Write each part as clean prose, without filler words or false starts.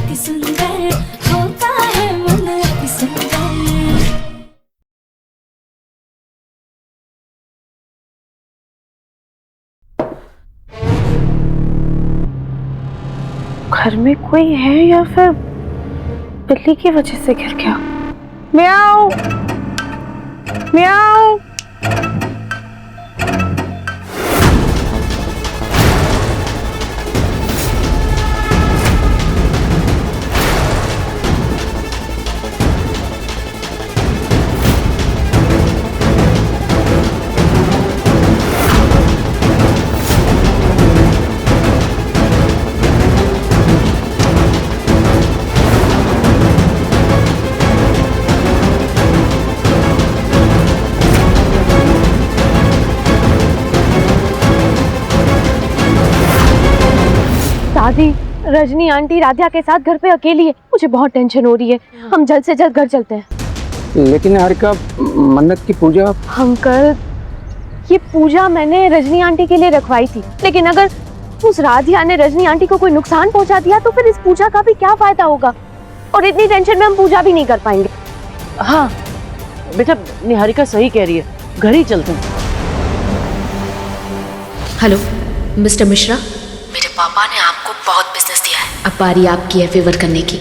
अति सुंदर होता है मन अति सुंदर। घर में कोई है या फिर बिल्ली की वजह से गिर गया? म्याऊ म्याऊ। दादी, रजनी आंटी राधिया के साथ घर पे अकेली है, मुझे बहुत टेंशन हो रही है। हम जल्द से जल्द घर चलते हैं। लेकिन हारिका, मन्नत की पूजा। अंकल, ये पूजा मैंने रजनी आंटी के लिए रखवाई थी, लेकिन अगर उस राधिया ने रजनी आंटी को कोई नुकसान पहुंचा दिया तो फिर इस पूजा का भी क्या फायदा होगा, और इतनी टेंशन में हम पूजा भी नहीं कर पाएंगे। हाँ बेटा, निहारिका सही कह रही है, घर ही चलते हैं। हेलो मिस्टर मिश्रा, मेरे पापा ने आपको बहुत बिजनेस दिया है, अब बारी आपकी है फेवर करने की।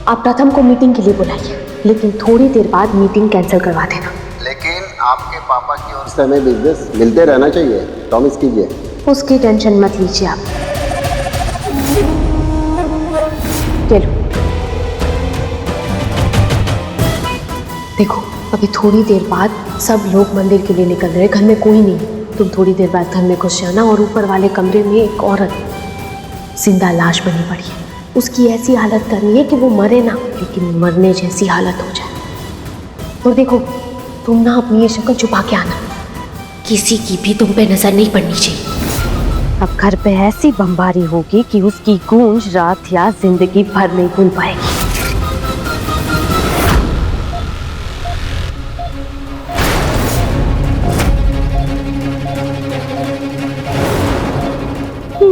आप प्रथम को मीटिंग के लिए बुलाइए, लेकिन थोड़ी देर बाद मीटिंग कैंसिल करवा देना। लेकिन आपके पापा की ओर से हमें बिजनेस मिलते रहना चाहिए, प्रॉमिस कीजिए। उसकी टेंशन मत लीजिए आप। चलो देखो, अभी थोड़ी देर बाद सब लोग मंदिर के लिए निकल रहे हैं, घर में कोई नहीं। तुम थोड़ी देर बाद घर में घुस जाना, और ऊपर वाले कमरे में एक औरत जिंदा लाश बनी पड़ी है, उसकी ऐसी हालत करनी है कि वो मरे ना, लेकिन मरने जैसी हालत हो जाए। और देखो, तुम ना अपनी ये शक्ल छुपा के आना, किसी की भी तुम पे नजर नहीं पड़नी चाहिए। अब घर पे ऐसी बमबारी होगी कि उसकी गूंज रात या जिंदगी भर नहीं भूल पाएगी।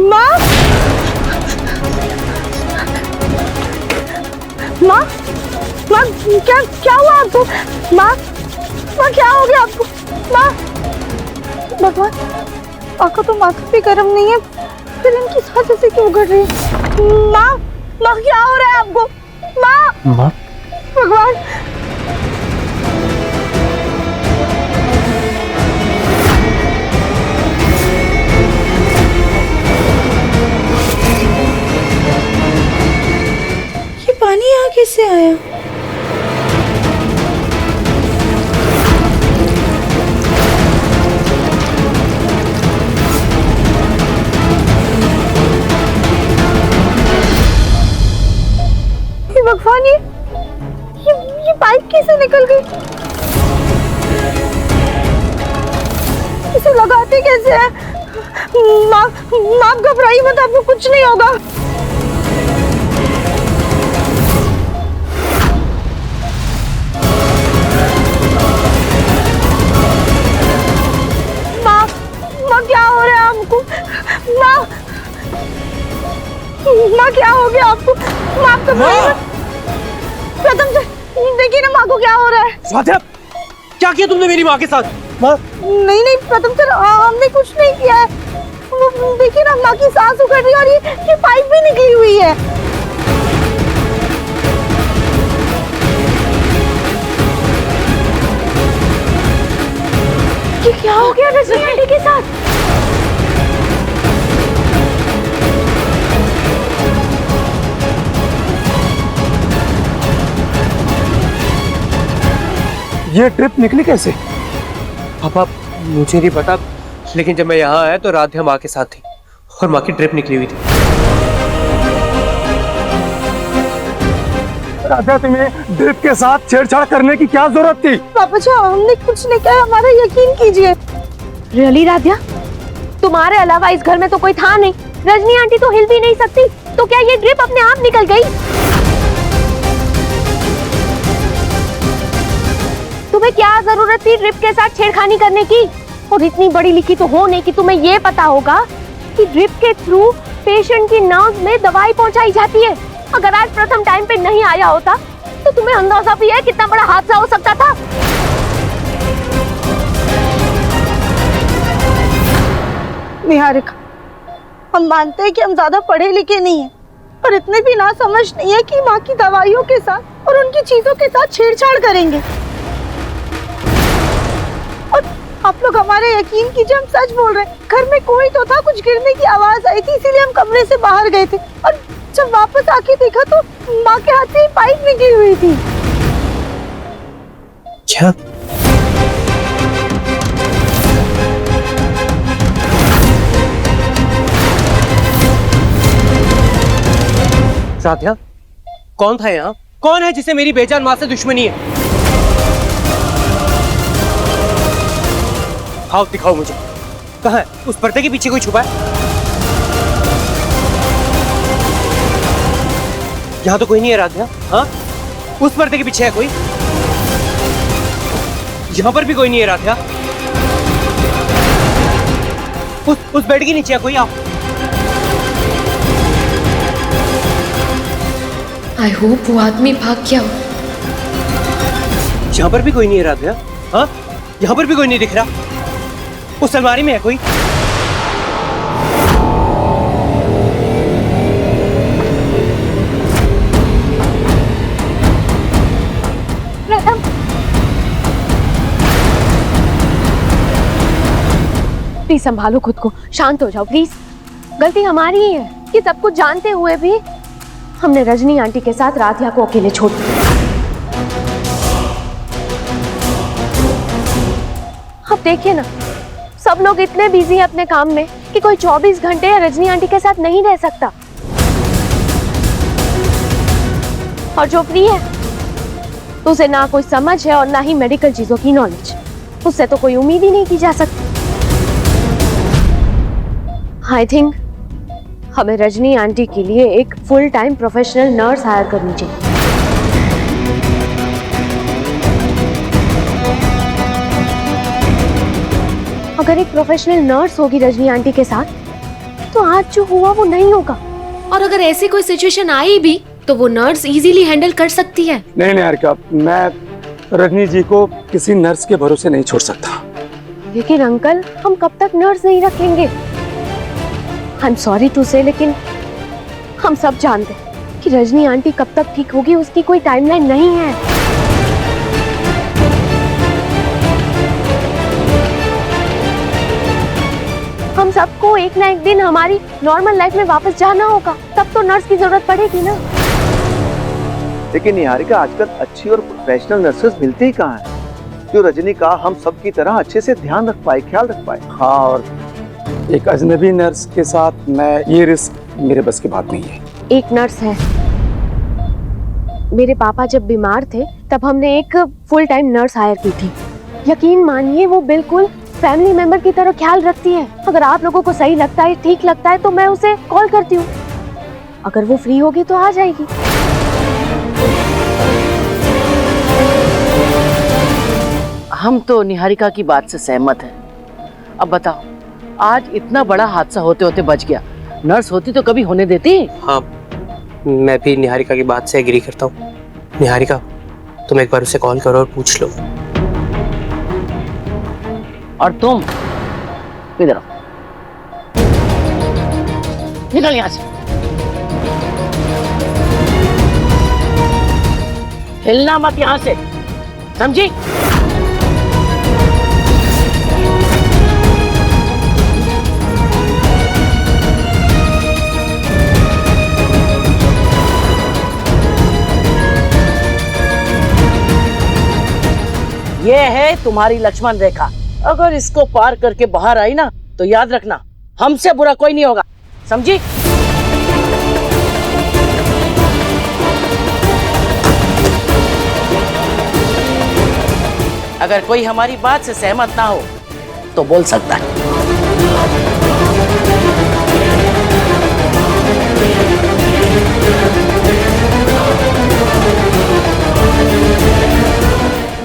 माँ, माँ, माँ, क्या हुआ आपको? माँ, माँ क्या हो गया आपको? माँ, भगवान, आपका तो माथा भी गर्म नहीं है, फिर इनकी सांस ऐसे क्यों उगड़ रही है? माँ, माँ क्या हो रहा है आपको? माँ, माँ, भगवान। ये पानी यहाँ कैसे आया? भगवान, ये पाइप कैसे निकल गई? इसे लगाते कैसे हैं? माँ, माँ घबराइए मत, आपको कुछ नहीं होगा। माँ, माँ क्या हो रहा है आपको? माँ, माँ क्या हो गया आपको? माँ घबराइए। प्रथम से देखिए ना माँ को क्या हो रहा है। स्वाध्या, क्या किया तुमने मेरी माँ के साथ? माँ, नहीं नहीं प्रथम सर, हमने कुछ नहीं किया है। देखिए ना, माँ की सांस उखड़ रही है और ये पाइप भी निकली हुई है। ये क्या हो गया रजनी आंटी के साथ? ये ड्रिप निकली कैसे? पापा, मुझे नहीं पता, लेकिन जब मैं यहाँ आया तो राधिया माँ के साथ थी और माँ की ड्रिप निकली हुई थी। राधिया, तुम्हें ड्रिप के साथ छेड़छाड़ करने की क्या जरूरत थी? पापा जी, हमने कुछ नहीं किया, हमारा यकीन कीजिए। रियली राधिया, तुम्हारे अलावा इस घर में तो कोई था नहीं, रजनी आंटी तो हिल भी नहीं सकती, तो क्या ये ड्रिप अपने आप निकल गई? तुम्हें क्या जरूरत थी ड्रिप के साथ छेड़खानी करने की? और इतनी बड़ी लिखी तो हो नहीं कि तुम्हें ये पता होगा कि ड्रिप के थ्रू पेशेंट की नर्व में दवाई पहुंचाई जाती है, अगर आज प्रथम टाइम पे नहीं आया होता तो तुम्हें अंदाजा भी है कितना बड़ा हादसा हो सकता था। निहारिका, हम मानते हैं कि हम ज्यादा पढ़े लिखे नहीं हैं, पर इतने भी ना समझ नहीं है कि माँ की दवाइयों के साथ और उनकी चीजों के साथ छेड़छाड़ करेंगे। और आप लोग हमारे यकीन कीजिए, हम सच बोल रहे हैं। घर में कोई तो था, कुछ गिरने की आवाज आई थी, इसीलिए हम कमरे से बाहर गए थे और जब वापस आके देखा तो माँ के हाथ से पाइप निकली हुई थी। क्या? राधिया, कौन था यहाँ? कौन है जिसे मेरी बेजान माँ से दुश्मनी है? हाथ दिखाओ मुझे। कहाँ है? उस पर्दे के पीछे कोई छुपा है? यहाँ तो कोई नहीं है राधिया। हाँ, उस पर्दे के पीछे है कोई? यहाँ पर भी कोई नहीं है राधिया। उस बेड के नीचे है कोई? आप आई होप वो आदमी भाग गया हो। यहाँ पर भी कोई नहीं है राधिया। हाँ, यहाँ पर भी कोई नहीं दिख रहा। उस अलमारी में है कोई? प्लीज संभालो खुद को, शांत हो जाओ प्लीज। गलती हमारी ही है कि सब कुछ जानते हुए भी हमने रजनी आंटी के साथ राधिया को अकेले छोड़ दिया। अब देखिए ना, सब लोग इतने बिजी हैं अपने काम में कि कोई 24 घंटे रजनी आंटी के साथ नहीं रह सकता। और जो फ्री है तो उसे ना कोई समझ है और ना ही मेडिकल चीजों की नॉलेज। उससे तो कोई उम्मीद ही नहीं की जा सकती। आई थिंक हमें रजनी आंटी के लिए एक full time professional nurse hire करनी चाहिए। अगर एक प्रोफेशनल नर्स होगी रजनी आंटी के साथ तो आज जो हुआ वो नहीं होगा। और अगर ऐसी कोई सिचुएशन आई भी तो वो नर्स इजीली हैंडल कर सकती है। नहीं निहारिका, मैं रजनी जी को किसी नर्स के भरोसे नहीं छोड़ सकता। लेकिन अंकल, हम कब तक नर्स नहीं रखेंगे? आई एम सॉरी टू से, लेकिन हम सब जानते हैं कि रजनी आंटी कब तक ठीक होगी उसकी कोई टाइमलाइन नहीं है। हम सबको एक ना एक दिन हमारी नॉर्मल लाइफ में वापस जाना होगा, तब तो नर्स की जरूरत पड़ेगी ना। लेकिन निहारिका, आजकल अच्छी और प्रोफेशनल नर्सेस मिलती ही कहाँ हैं जो रजनी का हम सब की तरह अच्छे से ध्यान रख पाए, ख्याल रख पाए। हाँ, और एक अजनबी नर्स के साथ मैं ये रिस्क मेरे बस की बात नहीं है। एक नर्स है। मेरे पापा जब बीमार थे तब हमने एक फुल टाइम नर्स हायर की थी। यकीन मानिए वो बिल्कुल फैमिली मेंबर की तरह ख्याल रखती है। अगर आप लोगों को सही लगता है, ठीक लगता है तो मैं उसे कॉल करती हूँ। अगर वो फ्री होगी तो आ जाएगी। हम तो निहारिका की बात से सहमत हैं। अब बताओ, आज इतना बड़ा हादसा होते होते बच गया, नर्स होती तो कभी होने देती? हाँ, मैं भी निहारिका की बात से एग्री करता हूँ। निहारिका, तुम एक बार उसे कॉल करो और पूछ लो। और तुम इधर आओ, निकल यहाँ से। हिलना मत यहाँ से, समझी? ये है तुम्हारी लक्ष्मण रेखा। अगर इसको पार करके बाहर आई ना तो याद रखना, हमसे बुरा कोई नहीं होगा, समझी? अगर कोई हमारी बात से सहमत ना हो तो बोल सकता है।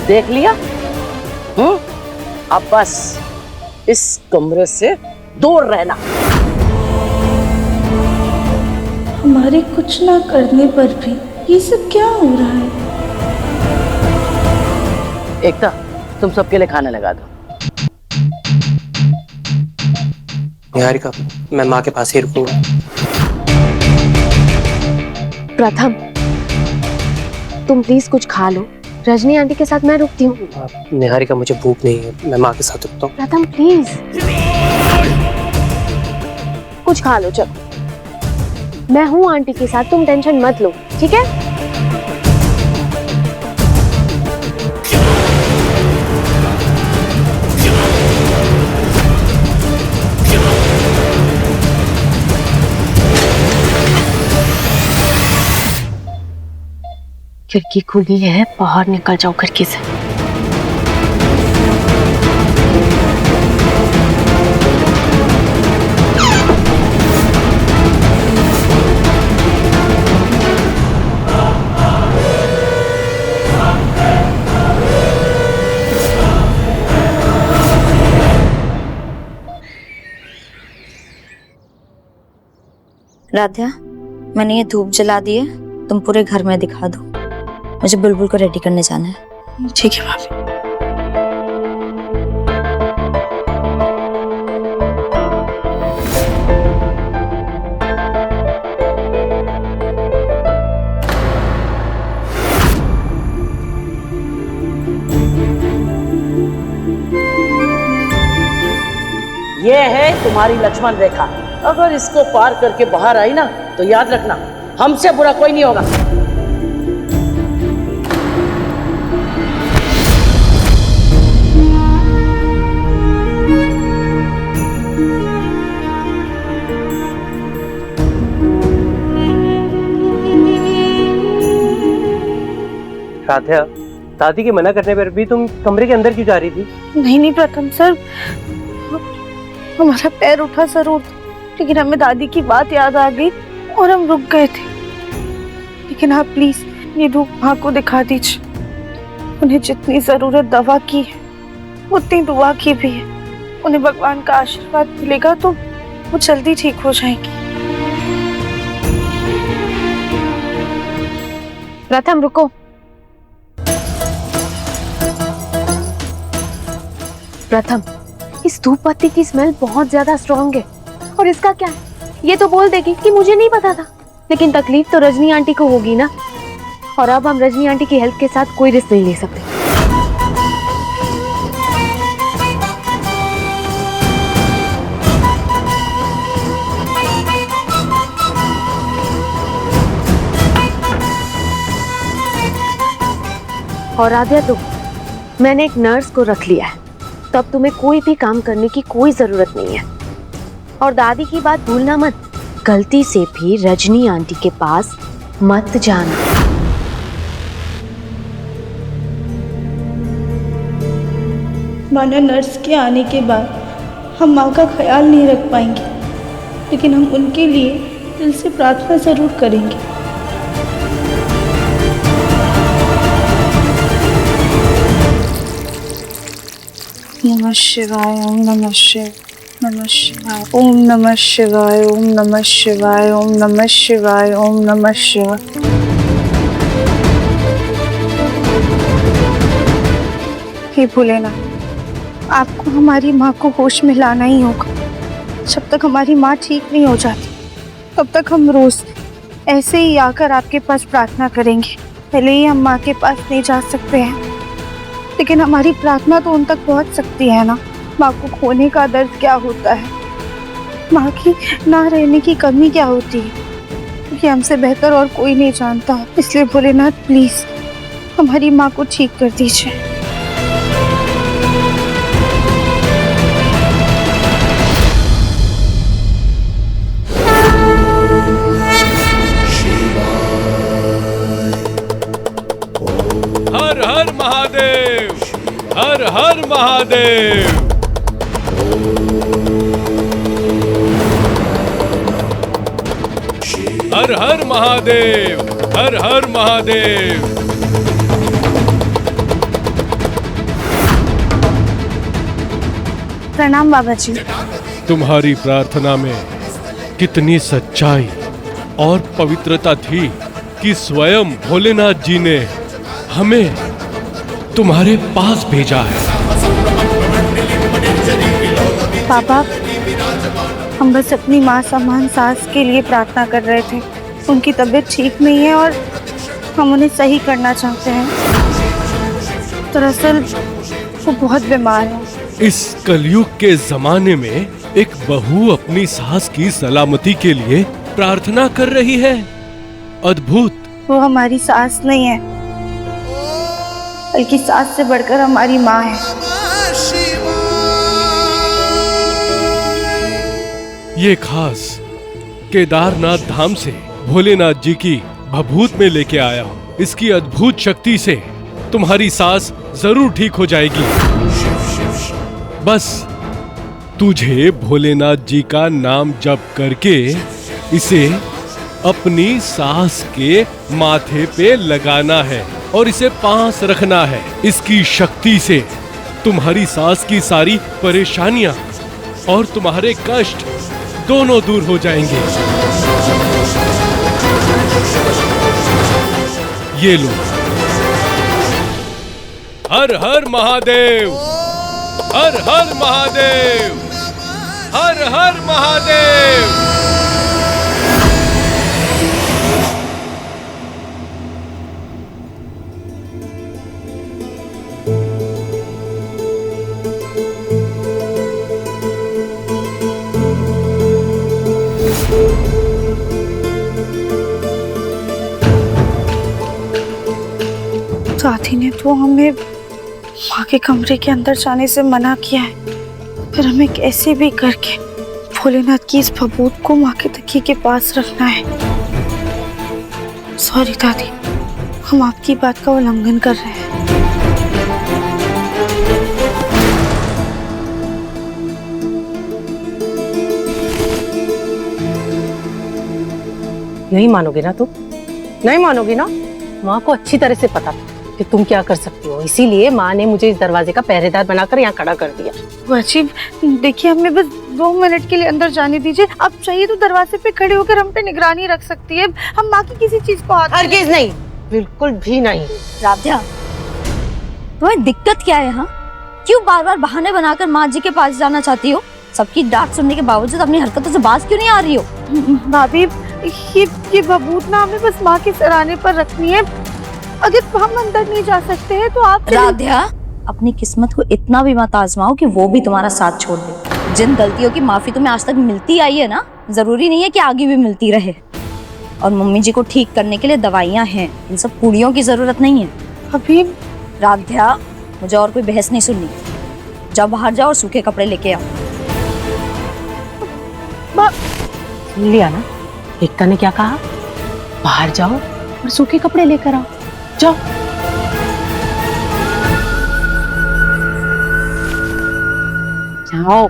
देख लिया? अब बस इस कमरे से दूर रहना। हमारे कुछ ना करने पर भी ये सब क्या हो रहा है? एकता, तुम सबके लिए खाना लगा दो। निहारिका, मैं माँ के पास ही रुकूंगा। प्रथम, तुम प्लीज कुछ खा लो। रजनी आंटी के साथ मैं रुकती हूँ। निहारिका, मुझे भूख नहीं है, मैं माँ के साथ रुकता हूँ। प्रथम प्लीज कुछ खा लो। चलो, मैं हूँ आंटी के साथ, तुम टेंशन मत लो, ठीक है? खिड़की खुली है, बाहर निकल जाओ खिड़की से। राध्या, मैंने ये धूप जला दी है, तुम पूरे घर में दिखा दो। मुझे बुलबुल को रेडी करने जाना है। ठीक है भाभी। ये है तुम्हारी लक्ष्मण रेखा। अगर इसको पार करके बाहर आई ना तो याद रखना, हमसे बुरा कोई नहीं होगा। राध्या, दादी के मना करने पर भी तुम कमरे के अंदर क्यों जा रही थी? नहीं प्रथम सर, हमारा पैर उठा जरूर, लेकिन हमें दादी की बात याद आ गई और हम रुक गए थे। लेकिन आप प्लीज ये धूप माँ को दिखा दीजिए। उन्हें जितनी जरूरत दवा की है उतनी दुआ की भी है। उन्हें भगवान का आशीर्वाद मिलेगा तो वो जल्दी ठीक हो जाएंगी। प्रथम रुको। प्रथम, इस धूप पत्ती की स्मेल बहुत ज्यादा स्ट्रॉन्ग है और इसका क्या है? ये तो बोल देगी कि मुझे नहीं पता था, लेकिन तकलीफ तो रजनी आंटी को होगी ना। और अब हम रजनी आंटी की हेल्थ के साथ कोई रिस्क नहीं ले सकते। और आद्या, तुम, मैंने एक नर्स को रख लिया है, तब तुम्हें कोई भी काम करने की कोई जरूरत नहीं है। और दादी की बात भूलना मत, गलती से भी रजनी आंटी के पास मत जाना। माना नर्स के आने के बाद हम माँ का ख्याल नहीं रख पाएंगे, लेकिन हम उनके लिए दिल से प्रार्थना जरूर करेंगे। नमः शिवाय, ओम नमः शिवाय, नमः शिवाय, ओम नमः शिवाय, ओम नमः शिवाय, ओम नमः शिवाय, ओम नमः शिवाय। हे भोलेनाथ, आपको हमारी माँ को होश में लाना ही होगा। जब तक हमारी माँ ठीक नहीं हो जाती तब तक हम रोज ऐसे ही आकर आपके पास प्रार्थना करेंगे। पहले ही हम माँ के पास नहीं जा सकते हैं, लेकिन हमारी प्रार्थना तो उन तक पहुंच सकती है ना। माँ को खोने का दर्द क्या होता है, माँ की ना रहने की कमी क्या होती है, ये हमसे बेहतर और कोई नहीं जानता। इसलिए भोलेनाथ प्लीज हमारी माँ को ठीक कर दीजिए। हर हर महादेव, हर हर महादेव। हर हर महादेव, हर हर महादेव। प्रणाम बाबा जी। तुम्हारी प्रार्थना में कितनी सच्चाई और पवित्रता थी कि स्वयं भोलेनाथ जी ने हमें तुम्हारे पास भेजा है। पापा, हम बस अपनी माँ समान सास के लिए प्रार्थना कर रहे थे। उनकी तबीयत ठीक नहीं है और हम उन्हें सही करना चाहते हैं। दरअसल वो बहुत बीमार है। इस कलयुग के जमाने में एक बहू अपनी सास की सलामती के लिए प्रार्थना कर रही है। अद्भुत। वो हमारी सास नहीं है, बल्कि सास से बढ़कर हमारी माँ है। ये खास केदारनाथ धाम से भोलेनाथ जी की भभूत में लेके आया हूँ। इसकी अद्भुत शक्ति से तुम्हारी सास जरूर ठीक हो जाएगी। बस तुझे भोलेनाथ जी का नाम जप करके इसे अपनी सास के माथे पे लगाना है और इसे पास रखना है। इसकी शक्ति से तुम्हारी सास की सारी परेशानियां और तुम्हारे कष्ट दोनों दूर हो जाएंगे। ये लो। हर हर महादेव, हर हर महादेव, हर हर महादेव। साथी ने तो हमें माँ के कमरे के अंदर जाने से मना किया है, फिर हमें कैसे भी करके भोलेनाथ की इस भभूत को माँ के तकिए के पास रखना है। सॉरी दादी, हम आपकी बात का उल्लंघन कर रहे हैं। नहीं मानोगे ना तुम? नहीं मानोगे ना? माँ को अच्छी तरह से पता था कि तुम क्या कर सकती हो, इसीलिए माँ ने मुझे इस दरवाजे का पहरेदार बनाकर यहाँ खड़ा कर दिया। वाजिब, देखिए हमें बस 2 मिनट के लिए अंदर जाने दीजिए। आप चाहिए तो दरवाजे पे खड़े होकर हम पे निगरानी रख सकती है। हम माँ की किसी चीज को हरगिज़ नहीं, बिल्कुल भी नहीं। राध्या, तुम्हें दिक्कत क्या है यहाँ? क्यों बार बार बहाने बनाकर माँ जी के पास जाना चाहती हो? सबकी डांट सुनने के बावजूद अपनी हरकतों से बाज क्यों नहीं आ रही हो? भाभी, ये भभूत ना हमें बस माँ के सराहने पर रखनी है। अगर हम अंदर नहीं जा सकते हैं तो आप। राध्या, अपनी किस्मत को इतना भी मत आजमाओ कि वो भी तुम्हारा साथ छोड़ दे। जिन गलतियों की माफी तुम्हें आज तक मिलती आई है ना, जरूरी नहीं है कि आगे भी मिलती रहे। और मम्मी जी को ठीक करने के लिए दवाइयाँ हैं, इन सब पूड़ियों की जरूरत नहीं है। अभी राध्या, मुझे और कोई बहस नहीं सुननी। जाओ बाहर जाओ और सूखे कपड़े लेके आओ। लिया ना, एकता ने क्या कहा? बाहर जाओ और सूखे कपड़े लेकर आओ। जाओ। जाओ।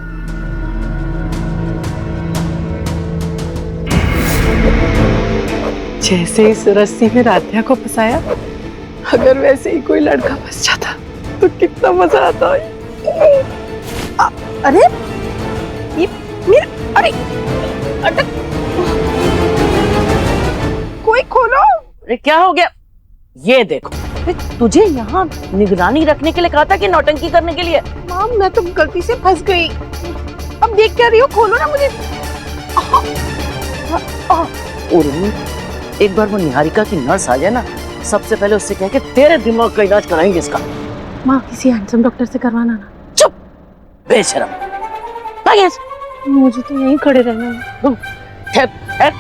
जैसे इस रस्सी में राध्या को फंसाया, अगर वैसे ही कोई लड़का फंस जाता तो कितना मजा आता है। अरे ये मेरा, अरे अटक, कोई खोलो। अरे क्या हो गया? ये देखो, तुझे यहाँ निगरानी रखने के लिए कहा था कि नौटंकी करने के लिए? माँ, मैं तो गलती से फंस गई। अब देख क्या रही हो? खोलो ना मुझे। उर्मी, एक बार वो निहारिका की नर्स आ जाए ना, सबसे पहले उससे कह के तेरे दिमाग का इलाज कराएंगे इसका। माँ, किसी हैंडसम डॉक्टर से करवाना ना। चुप बेशरम। मुझे तो यहीं खड़े रहना है।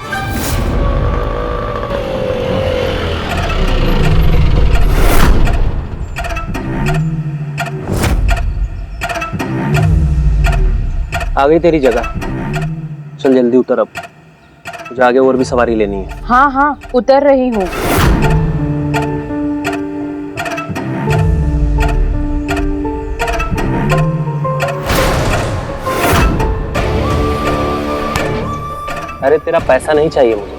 आ गई तेरी जगह। चल जल्दी उतर, अब मुझे आगे और भी सवारी लेनी है। हाँ हाँ, उतर रही हूँ। अरे तेरा पैसा नहीं चाहिए मुझे,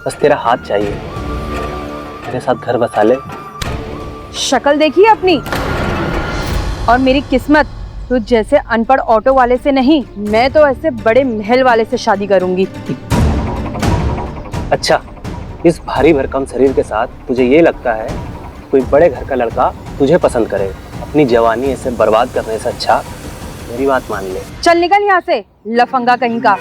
बस तेरा हाथ चाहिए। मेरे साथ घर बसा ले। शक्ल देखिए अपनी, और मेरी किस्मत तो जैसे अनपढ़ ऑटो वाले से नहीं, मैं तो ऐसे बड़े महल वाले से शादी करूंगी। अच्छा, इस भारी भरकम शरीर के साथ तुझे ये लगता है कोई बड़े घर का लड़का तुझे पसंद करे? अपनी जवानी ऐसे बर्बाद करने से अच्छा मेरी बात मान ले। चल निकल यहाँ से, लफंगा कहीं का।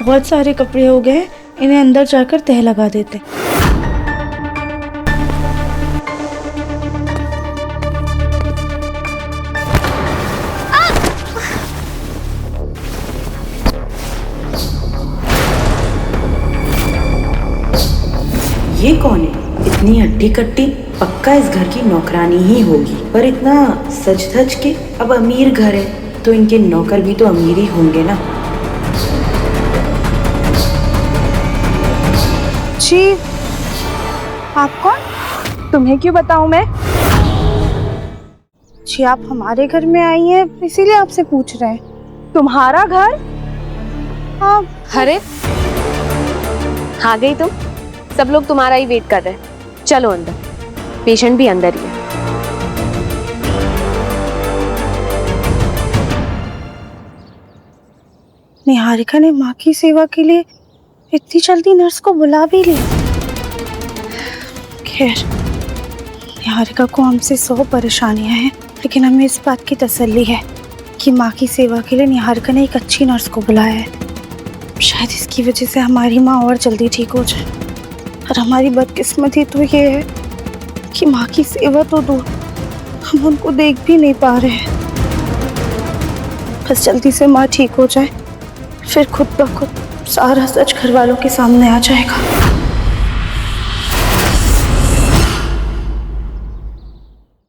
बहुत सारे कपड़े हो गए, इन्हें अंदर जाकर तह लगा देते। ये कौन है? इतनी हट्टी कट्टी, पक्का इस घर की नौकरानी ही होगी। पर इतना सज धज के, अब अमीर घर है तो इनके नौकर भी तो अमीर ही होंगे ना। जी, आप कौन? तुम्हें क्यों बताऊं मैं? जी, आप हमारे घर में आई हैं, इसीलिए आपसे पूछ रहे हैं। तुम्हारा घर? हाँ। अरे आ गई तुम? सब लोग तुम्हारा ही वेट कर रहे हैं। चलो अंदर, पेशेंट भी अंदर ही है। निहारिका ने माँ की सेवा के लिए इतनी जल्दी नर्स को बुला भी लिया। खैर, निहारिका को हमसे 100 परेशानियां हैं, लेकिन हमें इस बात की तसल्ली है कि माँ की सेवा के लिए निहारिका ने एक अच्छी नर्स को बुलाया है। शायद इसकी वजह से हमारी माँ और जल्दी ठीक हो जाए। और हमारी बदकिस्मती तो ये है कि माँ की सेवा तो दूर, हम उनको देख भी नहीं पा रहे हैं। बस जल्दी से माँ ठीक हो जाए, फिर खुद ब खुद सारा सच घर वालों के सामने आ जाएगा।